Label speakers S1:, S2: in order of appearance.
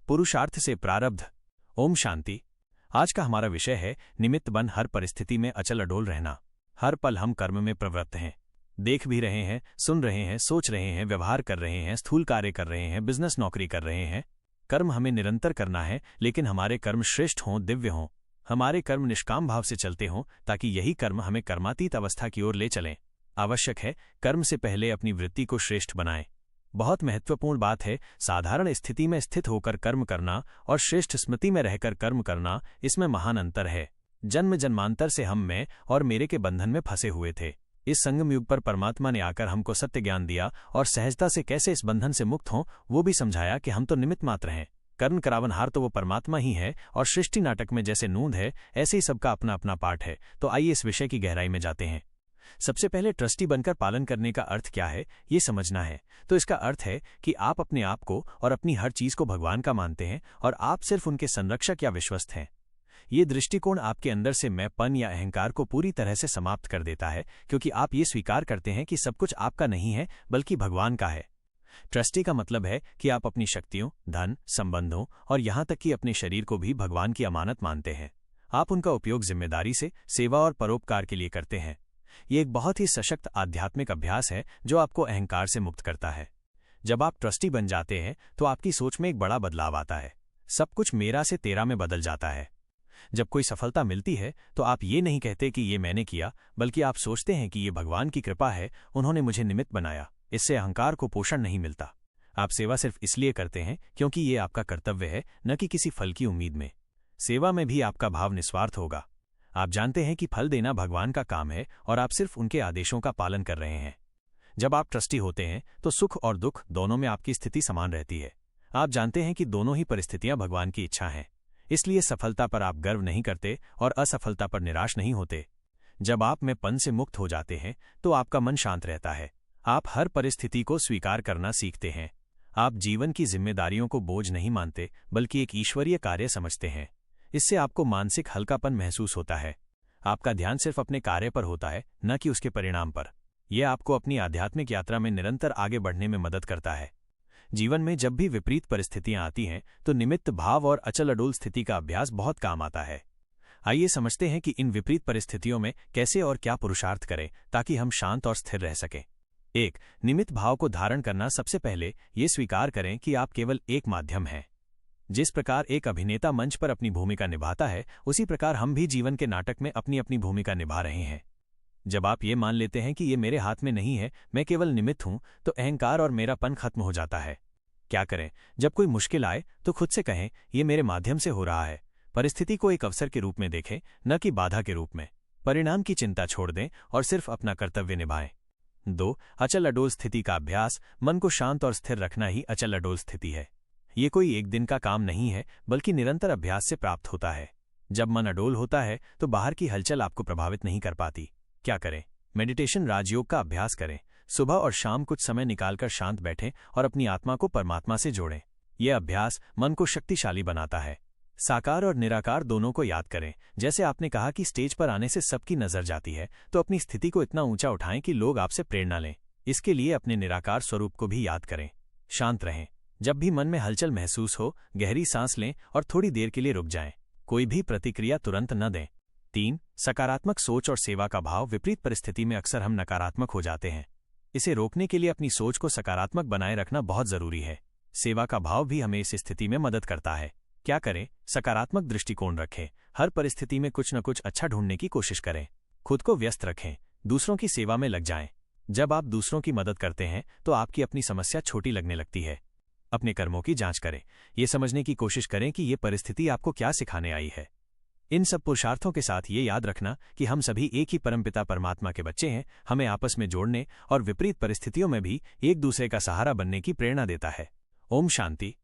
S1: पुरुषार्थ से प्रारब्ध। ओम शांति। आज का हमारा विषय है निमित्त बन हर परिस्थिति में अचल अडोल रहना। हर पल हम कर्म में प्रवृत्त हैं, देख भी रहे हैं, सुन रहे हैं, सोच रहे हैं, व्यवहार कर रहे हैं, स्थूल कार्य कर रहे हैं, बिजनेस नौकरी कर रहे हैं। कर्म हमें निरंतर करना है, लेकिन हमारे कर्म श्रेष्ठ हों, दिव्य हों। हमारे कर्म निष्काम भाव से चलते हों, ताकि यही कर्म हमें कर्मातीत अवस्था की ओर ले चलें। आवश्यक है कर्म से पहले अपनी वृत्ति को श्रेष्ठ बनाएं। बहुत महत्वपूर्ण बात है साधारण स्थिति में स्थित होकर कर्म करना और श्रेष्ठ स्मृति में रहकर कर्म करना, इसमें महान अंतर है। जन्म जन्मांतर से हम मैं और मेरे के बंधन में फंसे हुए थे। इस संगम युग पर परमात्मा ने आकर हमको सत्य ज्ञान दिया और सहजता से कैसे इस बंधन से मुक्त हों वो भी समझाया कि हम तो निमित्त मात्र हैं। कर्म करावनहार तो वो परमात्मा ही है और सृष्टि नाटक में जैसे नूंद है ऐसे ही सबका अपना अपना पाठ है। तो आइए इस विषय की गहराई में जाते हैं। सबसे पहले ट्रस्टी बनकर पालन करने का अर्थ क्या है ये समझना है। तो इसका अर्थ है कि आप अपने आप को और अपनी हर चीज को भगवान का मानते हैं और आप सिर्फ उनके संरक्षक या विश्वस्त हैं। ये दृष्टिकोण आपके अंदर से मैंपन या अहंकार को पूरी तरह से समाप्त कर देता है, क्योंकि आप ये स्वीकार करते हैं कि सब कुछ आपका नहीं है बल्कि भगवान का है। ट्रस्टी का मतलब है कि आप अपनी शक्तियों, धन, संबंधों और यहां तक कि अपने शरीर को भी भगवान की अमानत मानते हैं। आप उनका उपयोग जिम्मेदारी से सेवा और परोपकार के लिए करते हैं। ये एक बहुत ही सशक्त आध्यात्मिक अभ्यास है जो आपको अहंकार से मुक्त करता है। जब आप ट्रस्टी बन जाते हैं तो आपकी सोच में एक बड़ा बदलाव आता है। सब कुछ मेरा से तेरा में बदल जाता है। जब कोई सफलता मिलती है तो आप ये नहीं कहते कि ये मैंने किया, बल्कि आप सोचते हैं कि ये भगवान की कृपा है, उन्होंने मुझे निमित्त बनाया। इससे अहंकार को पोषण नहीं मिलता। आप सेवा सिर्फ इसलिए करते हैं क्योंकि ये आपका कर्तव्य है, न कि किसी फल की उम्मीद में। सेवा में भी आपका भाव निस्वार्थ होगा। आप जानते हैं कि फल देना भगवान का काम है और आप सिर्फ उनके आदेशों का पालन कर रहे हैं। जब आप ट्रस्टी होते हैं तो सुख और दुख दोनों में आपकी स्थिति समान रहती है। आप जानते हैं कि दोनों ही परिस्थितियां भगवान की इच्छा हैं, इसलिए सफलता पर आप गर्व नहीं करते और असफलता पर निराश नहीं होते। जब आप में पन से मुक्त हो जाते हैं तो आपका मन शांत रहता है। आप हर परिस्थिति को स्वीकार करना सीखते हैं। आप जीवन की जिम्मेदारियों को बोझ नहीं मानते बल्कि एक ईश्वरीय कार्य समझते हैं। इससे आपको मानसिक हल्कापन महसूस होता है। आपका ध्यान सिर्फ अपने कार्य पर होता है, न कि उसके परिणाम पर। यह आपको अपनी आध्यात्मिक यात्रा में निरंतर आगे बढ़ने में मदद करता है। जीवन में जब भी विपरीत परिस्थितियां आती हैं तो निमित्त भाव और अचल अडोल स्थिति का अभ्यास बहुत काम आता है। आइए समझते हैं कि इन विपरीत परिस्थितियों में कैसे और क्या पुरुषार्थ करें ताकि हम शांत और स्थिर रह सकें। 1. निमित्त भाव को धारण करना। सबसे पहले ये स्वीकार करें कि आप केवल एक माध्यम हैं। जिस प्रकार एक अभिनेता मंच पर अपनी भूमिका निभाता है, उसी प्रकार हम भी जीवन के नाटक में अपनी अपनी भूमिका निभा रहे हैं। जब आप ये मान लेते हैं कि ये मेरे हाथ में नहीं है, मैं केवल निमित्त हूं, तो अहंकार और मेरापन खत्म हो जाता है। क्या करें? जब कोई मुश्किल आए तो खुद से कहें, ये मेरे माध्यम से हो रहा है। परिस्थिति को एक अवसर के रूप में देखें, न कि बाधा के रूप में। परिणाम की चिंता छोड़ दें और सिर्फ अपना कर्तव्य निभाएं। 2. अचल अडोल स्थिति का अभ्यास। मन को शांत और स्थिर रखना ही अचल अडोल स्थिति है। ये कोई एक दिन का काम नहीं है, बल्कि निरंतर अभ्यास से प्राप्त होता है। जब मन अडोल होता है तो बाहर की हलचल आपको प्रभावित नहीं कर पाती। क्या करें? मेडिटेशन, राजयोग का अभ्यास करें। सुबह और शाम कुछ समय निकालकर शांत बैठें और अपनी आत्मा को परमात्मा से जोड़ें। यह अभ्यास मन को शक्तिशाली बनाता है। साकार और निराकार दोनों को याद करें। जैसे आपने कहा कि स्टेज पर आने से सबकी नजर जाती है, तो अपनी स्थिति को इतना ऊंचा उठाएं कि लोग आपसे प्रेरणा लें। इसके लिए अपने निराकार स्वरूप को भी याद करें। शांत रहें। जब भी मन में हलचल महसूस हो, गहरी सांस लें और थोड़ी देर के लिए रुक जाएं। कोई भी प्रतिक्रिया तुरंत न दें। 3. सकारात्मक सोच और सेवा का भाव। विपरीत परिस्थिति में अक्सर हम नकारात्मक हो जाते हैं। इसे रोकने के लिए अपनी सोच को सकारात्मक बनाए रखना बहुत जरूरी है। सेवा का भाव भी हमें इस स्थिति में मदद करता है। क्या करें? सकारात्मक दृष्टिकोण रखें। हर परिस्थिति में कुछ न कुछ अच्छा ढूंढने की कोशिश करें। खुद को व्यस्त रखें। दूसरों की सेवा में लग जाएं। जब आप दूसरों की मदद करते हैं तो आपकी अपनी समस्या छोटी लगने लगती है। अपने कर्मों की जांच करें। ये समझने की कोशिश करें कि ये परिस्थिति आपको क्या सिखाने आई है। इन सब पुरुषार्थों के साथ ये याद रखना कि हम सभी एक ही परमपिता परमात्मा के बच्चे हैं, हमें आपस में जोड़ने और विपरीत परिस्थितियों में भी एक दूसरे का सहारा बनने की प्रेरणा देता है। ओम शांति।